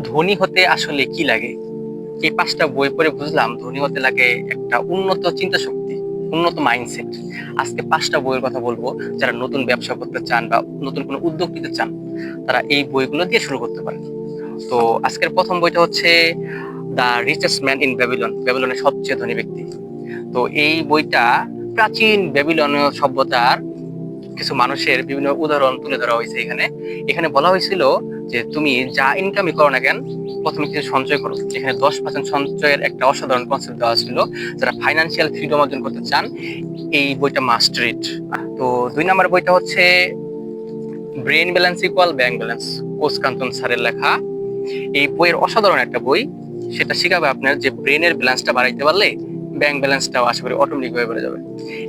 ধনী হতে আসলে কি লাগে? এই ৫টা বই পড়ে বুঝলাম ধনী হতে লাগে একটা উন্নত চিন্তা শক্তি, উন্নত মাইন্ডসেট। আজকে ৫টা বইয়ের কথা বলবো, যারা নতুন ব্যবসা করতে চান বা নতুন কোনো উদ্যোগ নিতে চান, তারা এই বইগুলো দিয়ে শুরু করতে পারেন। তো আজকের প্রথম বইটা হচ্ছে the richest man in Babylon, ব্যাবিলনের সবচেয়ে ধনী ব্যক্তি। তো এই বইটা প্রাচীন ব্যাবিলনীয় সভ্যতার কিছু মানুষের বিভিন্ন উদাহরণ তুলে ধরা হয়েছে। এখানে এখানে বলা হয়েছিল যে তুমি যা ইনকামই করো না কেন, প্রথমে কিছু সঞ্চয় করো। এখানে 10% সঞ্চয়ের একটা অসাধারণ কনসেপ্ট দেওয়া ছিল। যারা ফাইন্যান্সিয়াল ফ্রিডম অর্জন করতে চান, এই বইটা মাস্ট রিড। তো 2 নম্বর বইটা হচ্ছে brain balance equal bank balance, coach Kanton স্যারের লেখা। এই বইয়ের অসাধারণ একটা বই, সেটা শিখাবে আপনার যে ব্রেনের ব্যালেন্সটা বাড়াইতে পারলে ব্যাংক ব্যালেন্সটাও আশা করি অটোমেটিক ভাবে বেড়ে যাবে।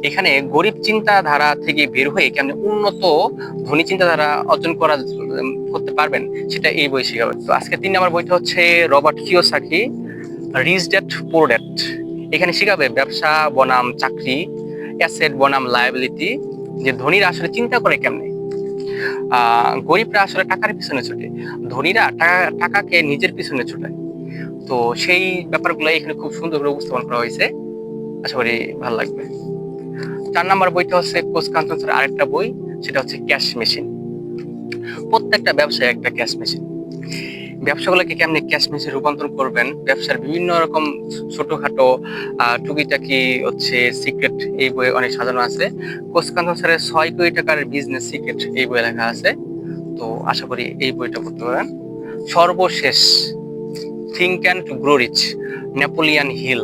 এখানে গরিব চিন্তাধারা থেকে বের হয়ে কেমন উন্নত ধনী চিন্তাধারা অর্জন করতে পারবেন, সেটা এই বই শিখাবে। তো আজকে 3 নম্বর বইটা হচ্ছে রবার্ট কিওসাকি, রিচ ড্যাড পুর ড্যাড। এখানে শিখাবে ব্যবসা বনাম চাকরি, অ্যাসেট বনাম লায়াবিলিটি, যে ধনীরা আসলে চিন্তা করে কেমনে। গরিবরা আসলে টাকার পিছনে ছুটে, ধনীরা টাকাকে নিজের পিছনে ছুটায়। তো সেই ব্যাপারগুলো এখানে খুব সুন্দর করে উপস্থাপন করা হয়েছে, আশা করি ভালো লাগবে। 4 নম্বর বইটা হচ্ছে কোচ কাঞ্চন স্যারের আরেকটা বই, সেটা হচ্ছে ক্যাশ মেশিন। প্রত্যেকটা ব্যবসায় একটা ক্যাশ মেশিন, ব্যবসাগুলোকে কেমনে ক্যাশ মেশিন রূপান্তর করবেন, ব্যবসার বিভিন্ন রকম ছোটখাটো টুকিটাকি হচ্ছে সিক্রেট এই বইয়ে অনেক সাজানো আছে। কোচ কাঞ্চন স্যারের 6 কোটি টাকার বিজনেস সিক্রেট এই বইয়ে লেখা আছে। তো আশা করি এই বইটা পড়তে পারেন। সর্বশেষ think and grow rich, Napoleon Hill.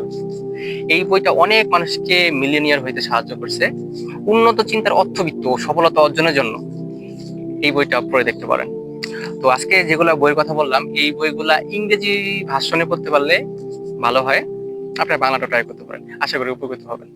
এই বইটা অনেক মানুষকে মিলিয়নিয়ার হইতে সাহায্য করছে। উন্নত চিন্তার অর্থবিত্ত ও সফলতা অর্জনের জন্য এই বইটা পড়ে দেখতে পারেন। তো আজকে যেগুলা বইয়ের কথা বললাম, এই বইগুলা ইংরেজি ভার্সনে পড়তে পারলে ভালো হয়। আপনার বাংলাটা ট্রাই করতে পারেন, আশা করি উপকৃত হবেন।